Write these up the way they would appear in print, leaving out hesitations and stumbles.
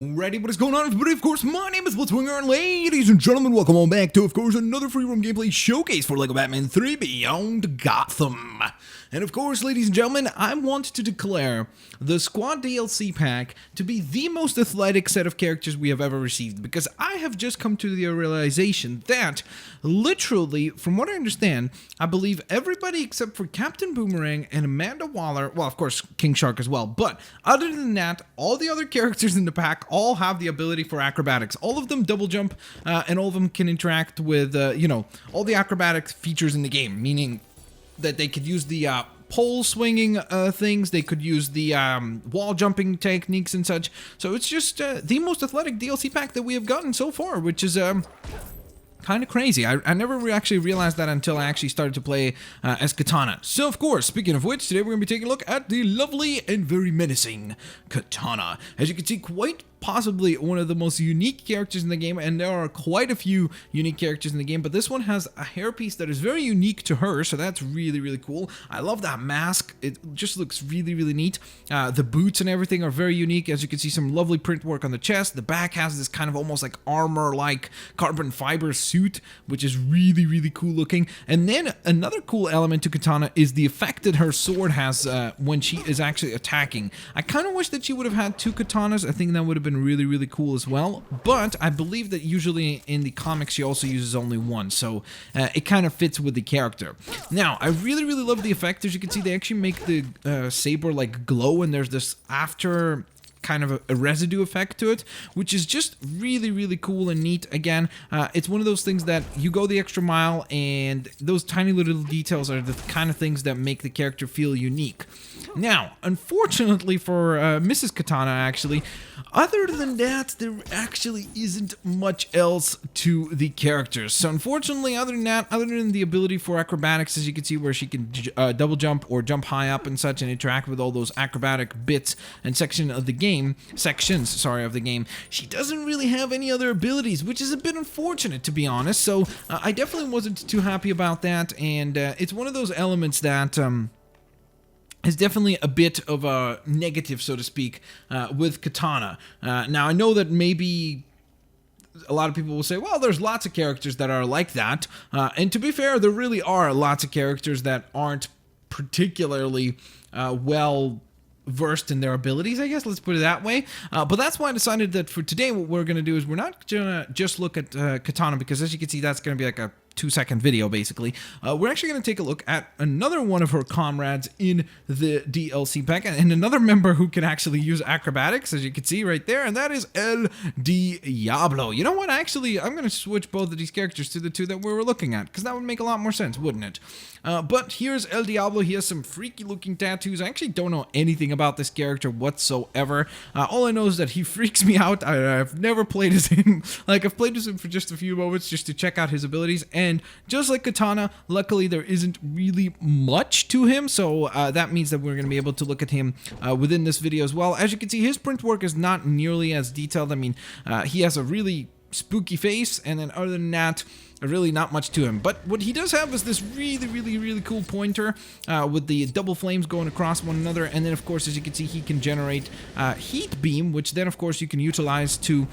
Ready? What is going on, everybody? Of course, my name is Blitzwinger, and ladies and gentlemen, welcome on back to, of course, another free roam gameplay showcase for LEGO Batman 3 Beyond Gotham. And of course, ladies and gentlemen, I want to declare the Squad DLC pack to be the most athletic set of characters we have ever received, because I have just come to the realization that, literally, from what I understand, I believe everybody except for Captain Boomerang and Amanda Waller, well, of course, King Shark as well, but other than that, all the other characters in the pack all have the ability for acrobatics. All of them double jump, and all of them can interact with, all the acrobatic features in the game, meaning that they could use the pole swinging things, they could use the wall jumping techniques and such. So it's just the most athletic DLC pack that we have gotten so far, which is kind of crazy. I never actually realized that until I actually started to play as Katana. So, of course, speaking of which, today we're going to be taking a look at the lovely and very menacing Katana. As you can see, quite possibly one of the most unique characters in the game, and there are quite a few unique characters in the game, but this one has a hairpiece that is very unique to her, so that's really, really cool. I love that mask. It just looks really, really neat. The boots and everything are very unique. As you can see, some lovely print work on the chest. The back has this kind of almost like armor-like carbon fiber suit, which is really, really cool looking. And then another cool element to Katana is the effect that her sword has when she is actually attacking. I kind of wish that she would have had two katanas. I think that would have been really, really cool as well, but I believe that usually in the comics she also uses only one, so it kind of fits with the character. Now, I really, really love the effect. As you can see, they actually make the saber like glow, and there's this after kind of a residue effect to it, which is just really, really cool and neat. Again, it's one of those things that you go the extra mile, and those tiny little details are the kind of things that make the character feel unique. Now, unfortunately for Mrs. Katana, actually, other than that, there actually isn't much else to the characters. So unfortunately, other than that, other than the ability for acrobatics, as you can see, where she can double jump or jump high up and such and interact with all those acrobatic bits and sections of the game, she doesn't really have any other abilities, which is a bit unfortunate, to be honest. So I definitely wasn't too happy about that, and it's one of those elements that is definitely a bit of a negative, so to speak, with Katana. Now, I know that maybe a lot of people will say, well, there's lots of characters that are like that. And to be fair, there really are lots of characters that aren't particularly well versed in their abilities, I guess, let's put it that way. But that's why I decided that for today, what we're going to do is we're not going to just look at Katana, because as you can see, that's going to be like a 2-second video, basically. We're actually going to take a look at another one of her comrades in the DLC pack, and another member who can actually use acrobatics, as you can see right there, and that is El Diablo. You know what? Actually, I'm going to switch both of these characters to the two that we were looking at, because that would make a lot more sense, wouldn't it? But here's El Diablo. He has some freaky looking tattoos. I actually don't know anything about this character whatsoever. All I know is that he freaks me out. I've never played as him. Like, I've played as him for just a few moments just to check out his abilities, and just like Katana, luckily there isn't really much to him, so that means that we're going to be able to look at him within this video as well. As you can see, his print work is not nearly as detailed. I mean, he has a really spooky face, and then other than that, really not much to him. But what he does have is this really, really, really cool pointer with the double flames going across one another, and then of course, as you can see, he can generate heat beam, which then of course you can utilize to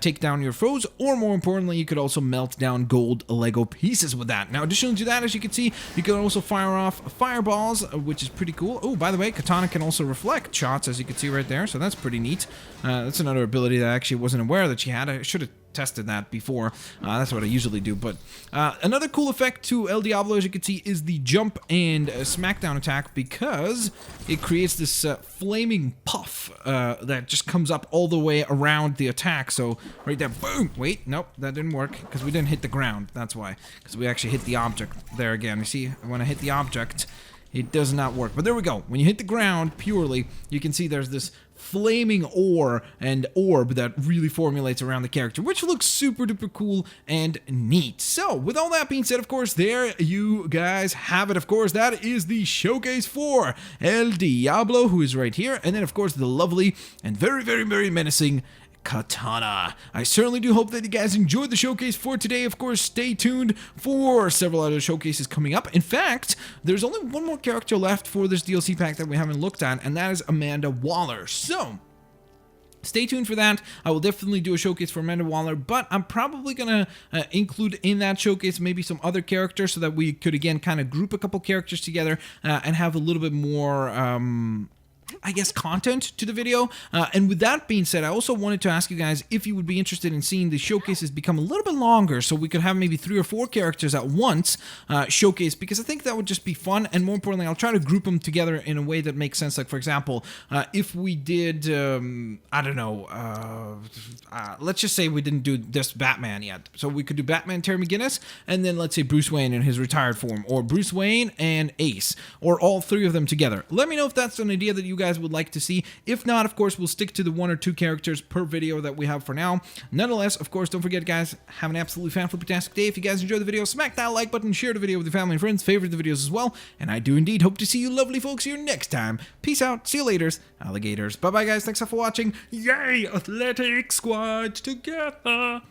take down your foes, or more importantly, you could also melt down gold Lego pieces with that. Now, additionally to that, as you can see, you can also fire off fireballs, which is pretty cool. Oh, by the way, Katana can also reflect shots, as you can see right there, so that's pretty neat. That's another ability that I actually wasn't aware that she had. I should have tested that before. That's what I usually do. But another cool effect to El Diablo, as you can see, is the jump and Smackdown Attack, because it creates this flaming puff that just comes up all the way around the attack. So right there, boom. Wait, nope, that didn't work, because we didn't hit the ground. That's why, because we actually hit the object there again. You see, when I hit the object, it does not work. But there we go. When you hit the ground purely, you can see there's this flaming ore and orb that really formulates around the character, which looks super duper cool and neat. So with all that being said, of course, there you guys have it. Of course, that is the showcase for El Diablo, who is right here, and then of course the lovely and very, very, very menacing Katana. I certainly do hope that you guys enjoyed the showcase for today. Of course, stay tuned for several other showcases coming up. In fact, there's only one more character left for this DLC pack that we haven't looked at, and that is Amanda Waller. So Stay tuned for that. I will definitely do a showcase for Amanda Waller, but I'm probably going to include in that showcase maybe some other characters so that we could, again, kind of group a couple characters together and have a little bit more... I guess, content to the video. And with that being said, I also wanted to ask you guys if you would be interested in seeing the showcases become a little bit longer so we could have maybe 3 or 4 characters at once showcase, because I think that would just be fun. And more importantly, I'll try to group them together in a way that makes sense. Like, for example, if we did, I don't know, let's just say we didn't do this Batman yet. So we could do Batman, Terry McGinnis, and then let's say Bruce Wayne in his retired form, or Bruce Wayne and Ace, or all 3 of them together. Let me know if that's an idea that you guys would like to see. If not, of course, we'll stick to the 1 or 2 characters per video that we have for now. Nonetheless, of course, don't forget, guys, have an absolutely fan-fantastic day. If you guys enjoyed the video, smack that like button, share the video with your family and friends, favorite the videos as well, and I do indeed hope to see you lovely folks here next time. Peace out, see you later, alligators. Bye-bye, guys, thanks for watching. Yay, Athletic Squad together.